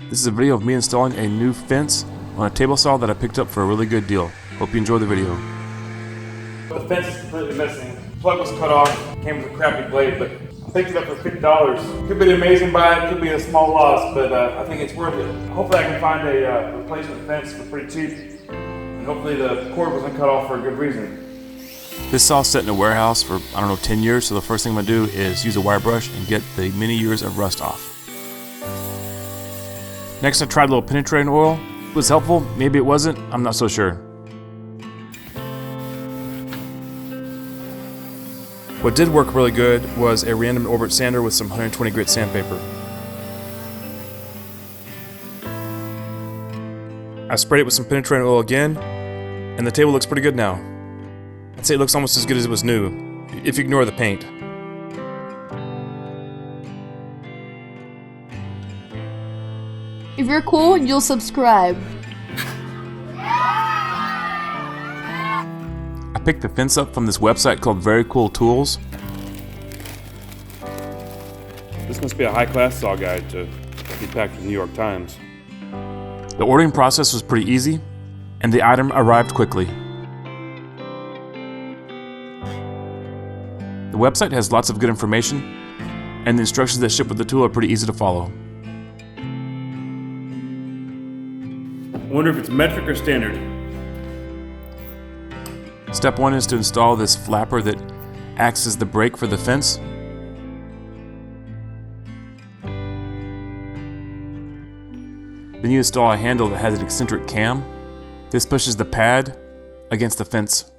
This is a video of me installing a new fence on a table saw that I picked up for a really good deal. Hope you enjoy the video. The fence is completely missing. The plug was cut off, came with a crappy blade, but I picked it up for $50. Could be an amazing buy, it could be a small loss, but I think it's worth it. Hopefully I can find a replacement fence for pretty cheap, and hopefully the cord wasn't cut off for a good reason. This saw's set in a warehouse for, 10 years, so the first thing I'm going to do is use a wire brush and get the many years of rust off. Next I tried a little penetrating oil. It was helpful, maybe it wasn't, I'm not so sure. What did work really good was a random orbit sander with some 120 grit sandpaper. I sprayed it with some penetrating oil again, and the table looks pretty good now. I'd say it looks almost as good as it was new, if you ignore the paint. If you're cool, you'll subscribe. I picked the fence up from this website called Very Cool Tools. This must be a high-class saw guide to be packed with the New York Times. The ordering process was pretty easy, and the item arrived quickly. The website has lots of good information, and the instructions that ship with the tool are pretty easy to follow. I wonder if it's metric or standard. Step 1 is to install this flapper that acts as the brake for the fence. Then you install a handle that has an eccentric cam. This pushes the pad against the fence,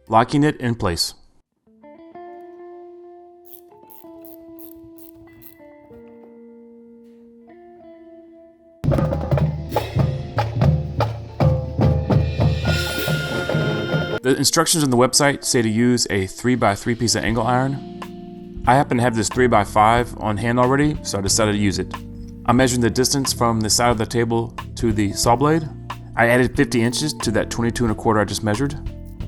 locking it in place. The instructions on the website say to use a 3x3 piece of angle iron. I happen to have this 3x5 on hand already, so I decided to use it. I'm measuring the distance from the side of the table to the saw blade. I added 50 inches to that 22 1/4 I just measured,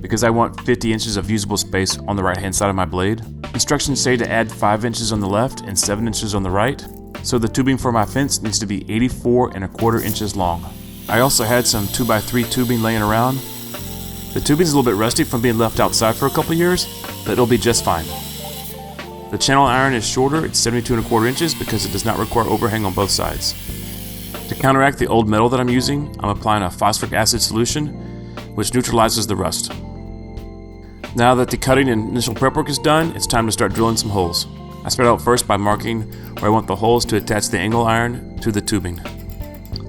because I want 50 inches of usable space on the right hand side of my blade. Instructions say to add 5 inches on the left and 7 inches on the right, so the tubing for my fence needs to be 84 1/4 inches long. I also had some 2x3 tubing laying around. The tubing is a little bit rusty from being left outside for a couple years, but it'll be just fine. The channel iron is shorter, it's 72 1/4 inches because it does not require overhang on both sides. To counteract the old metal that I'm using, I'm applying a phosphoric acid solution, which neutralizes the rust. Now that the cutting and initial prep work is done, it's time to start drilling some holes. I start out first by marking where I want the holes to attach the angle iron to the tubing.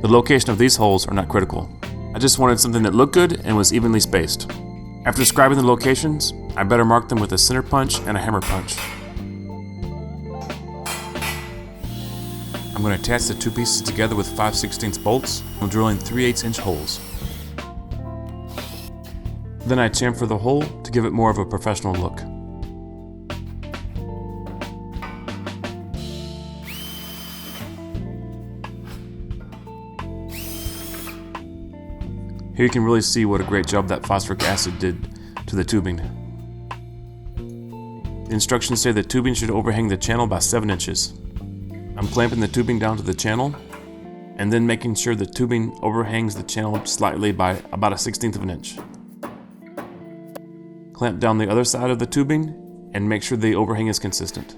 The location of these holes are not critical. I just wanted something that looked good and was evenly spaced. After describing the locations, I better mark them with a center punch and a hammer punch. I'm going to attach the two pieces together with 5/16 bolts. I'm drilling 3/8 inch holes. Then I chamfer the hole to give it more of a professional look. Here you can really see what a great job that phosphoric acid did to the tubing. The instructions say the tubing should overhang the channel by 7 inches. I'm clamping the tubing down to the channel, and then making sure the tubing overhangs the channel slightly by about 1/16 of an inch. Clamp down the other side of the tubing, and make sure the overhang is consistent.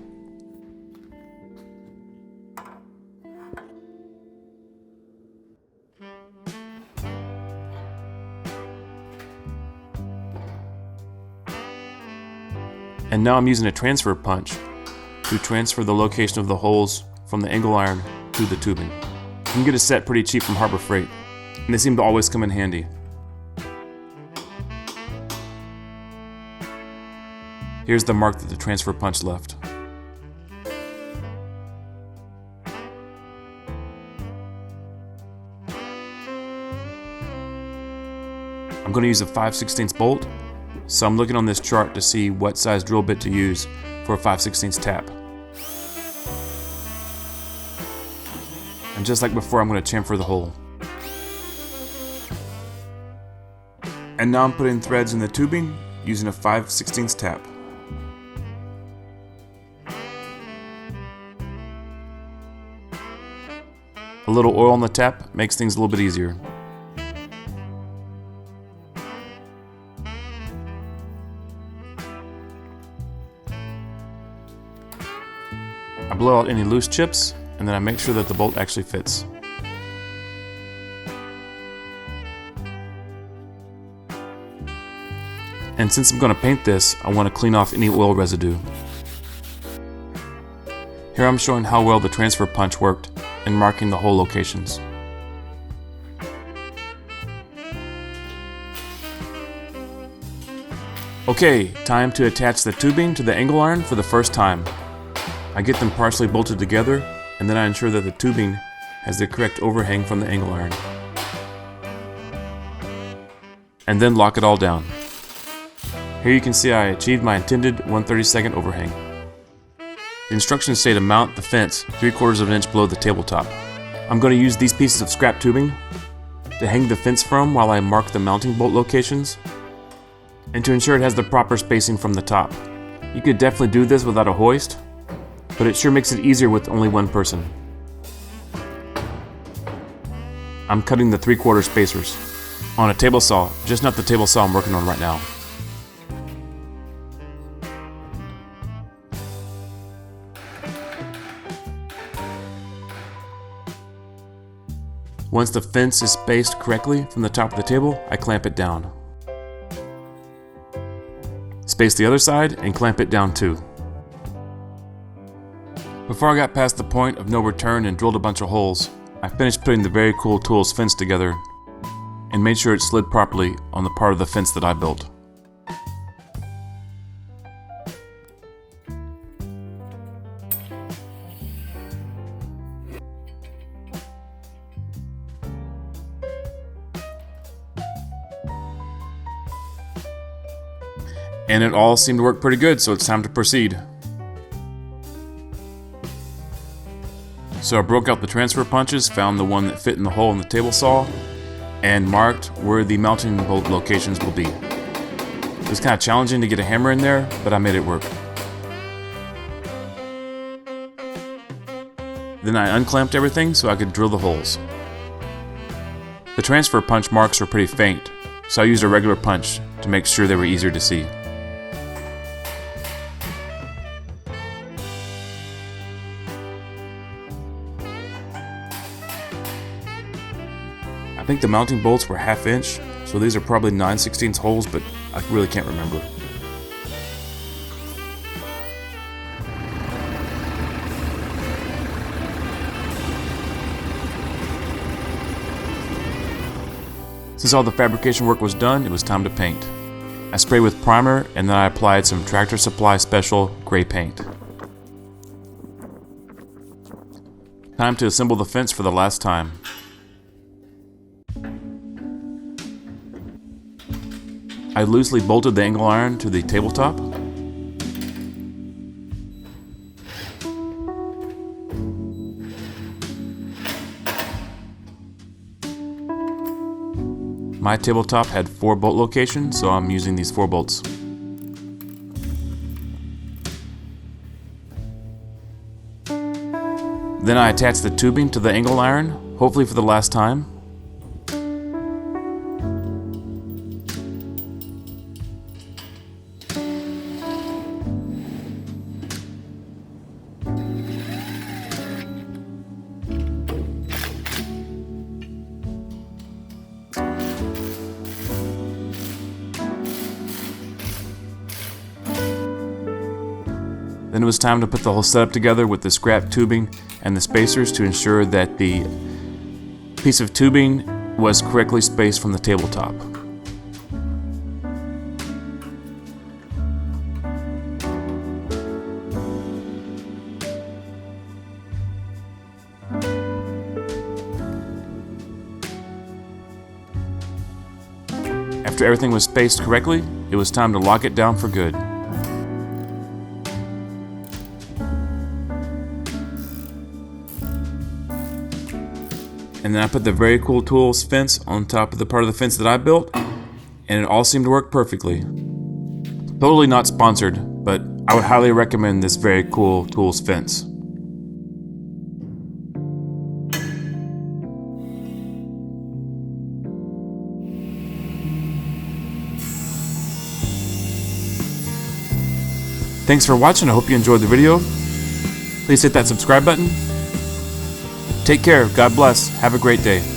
And now I'm using a transfer punch to transfer the location of the holes from the angle iron to the tubing. You can get a set pretty cheap from Harbor Freight, and they seem to always come in handy. Here's the mark that the transfer punch left. I'm going to use a 5/16 bolt. So I'm looking on this chart to see what size drill bit to use for a 5/16 tap. And just like before, I'm going to chamfer the hole. And now I'm putting threads in the tubing using a 5/16 tap. A little oil on the tap makes things a little bit easier. I blow out any loose chips, and then I make sure that the bolt actually fits. And since I'm going to paint this, I want to clean off any oil residue. Here I'm showing how well the transfer punch worked and marking the hole locations. Okay, time to attach the tubing to the angle iron for the first time. I get them partially bolted together, and then I ensure that the tubing has the correct overhang from the angle iron. And then lock it all down. Here you can see I achieved my intended 1/32 overhang. The instructions say to mount the fence 3/4 of an inch below the tabletop. I'm going to use these pieces of scrap tubing to hang the fence from while I mark the mounting bolt locations, and to ensure it has the proper spacing from the top. You could definitely do this without a hoist, but it sure makes it easier with only one person. I'm cutting the 3/4 spacers on a table saw, just not the table saw I'm working on right now. Once the fence is spaced correctly from the top of the table, I clamp it down. Space the other side and clamp it down too. Before I got past the point of no return and drilled a bunch of holes, I finished putting the very cool tools fence together and made sure it slid properly on the part of the fence that I built. And it all seemed to work pretty good, so it's time to proceed. So I broke out the transfer punches, found the one that fit in the hole in the table saw, and marked where the mounting bolt locations will be. It was kind of challenging to get a hammer in there, but I made it work. Then I unclamped everything so I could drill the holes. The transfer punch marks were pretty faint, so I used a regular punch to make sure they were easier to see. I think the mounting bolts were 1/2 inch, so these are probably 9/16 holes, but I really can't remember. Since all the fabrication work was done, it was time to paint. I sprayed with primer and then I applied some Tractor Supply Special gray paint. Time to assemble the fence for the last time. I loosely bolted the angle iron to the tabletop. My tabletop had 4 bolt locations, so I'm using these 4 bolts. Then I attached the tubing to the angle iron, hopefully for the last time. Then it was time to put the whole setup together with the scrap tubing and the spacers to ensure that the piece of tubing was correctly spaced from the tabletop. After everything was spaced correctly, it was time to lock it down for good. And then I put the very cool tools fence on top of the part of the fence that I built, and it all seemed to work perfectly. Totally not sponsored, but I would highly recommend this very cool tools fence. Thanks for watching. I hope you enjoyed the video. Please hit that subscribe button. Take care. God bless. Have a great day.